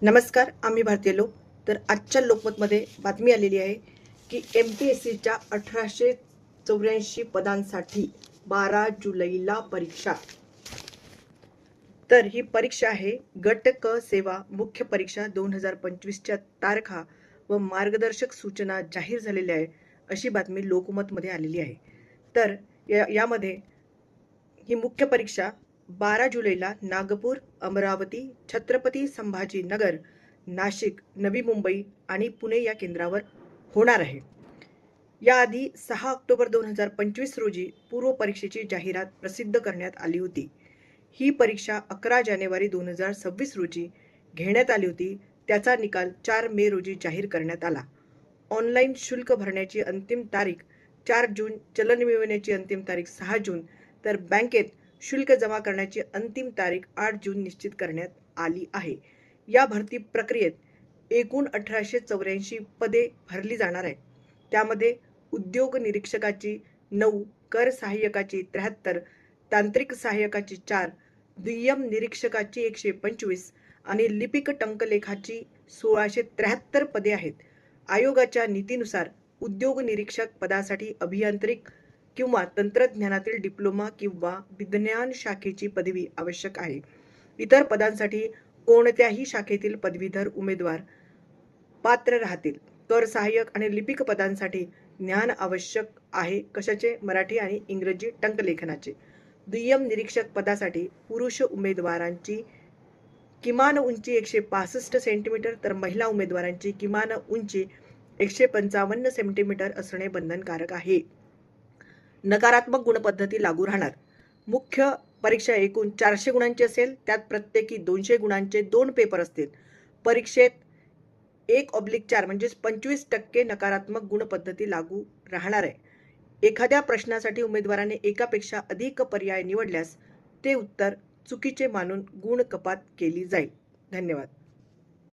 नमस्कार, आम्ही भारतीय लोक. तर आजच्या लोकमतमध्ये बातमी आलेली आहे की MPSCच्या 1884 पदांसाठी 12 जुलैला परीक्षा. तर ही परीक्षा आहे गट क सेवा मुख्य परीक्षा 2025च्या तारखा व मार्गदर्शक सूचना जाहीर झालेल्या आहे, अशी बातमी लोकमतमध्ये आलेली आहे. तर यामध्ये ही मुख्य परीक्षा 12 जुलैला नागपूर, अमरावती, छत्रपती संभाजीनगर, नाशिक, नवी मुंबई आणि पुणे या केंद्रावर होणार आहे. याआधी 6 ऑक्टोबर 2025 रोजी पूर्व परीक्षेची जाहिरात प्रसिद्ध करण्यात आली होती. ही परीक्षा 11 जानेवारी 2026 रोजी घेण्यात आली होती. त्याचा निकाल 4 मे रोजी जाहीर करण्यात आला. ऑनलाईन शुल्क भरण्याची अंतिम तारीख 4 जून, चलन मिळवण्याची अंतिम तारीख 6 जून, तर बँकेत शुल्क जमा करण्याची अंतिम तारीख 8 जून निश्चित करण्यात आली आहे. या भरती प्रक्रियेत एकूण 1884 पदे भरली जाणार आहेत. त्यामध्ये उद्योग निरीक्षकाची 9, कर सहाय्यकाची 73, तांत्रिक सहाय्यकाची 4, दुय्यम निरीक्षकाची 125 आणि लिपिक टंकलेखाची 1673 पदे आहेत. आयोगाच्या नीतीनुसार उद्योग निरीक्षक पदासाठी अभियांत्रिक किंवा तंत्रज्ञानातील डिप्लोमा किंवा विज्ञान शाखेची पदवी आवश्यक आहे. इतर पदांसाठी कोणत्याही शाखेतील पदवीधर उमेदवार पात्र राहतील. कर सहाय्यक आणि लिपिक पदांसाठी ज्ञान आवश्यक आहे, कशाचे? मराठी आणि इंग्रजी टंकलेखनाचे. दुय्यम निरीक्षक पदासाठी पुरुष उमेदवारांची किमान उंची 165 सेंटीमीटर तर महिला उमेदवारांची किमान उंची 155 सेंटीमीटर असणे बंधनकारक आहे. नकारात्मक गुणपद्धती लागू राहणार. मुख्य परीक्षा एकूण 400 गुणांची असेल. त्यात प्रत्येकी 200 गुणांचे 2 पेपर असतील. परीक्षेत 1/4 म्हणजे 25% नकारात्मक गुणपद्धती लागू राहणार आहे. एखाद्या प्रश्नासाठी उमेदवाराने एकापेक्षा अधिक पर्याय निवडल्यास ते उत्तर चुकीचे मानून गुण कपात केली जाईल. धन्यवाद.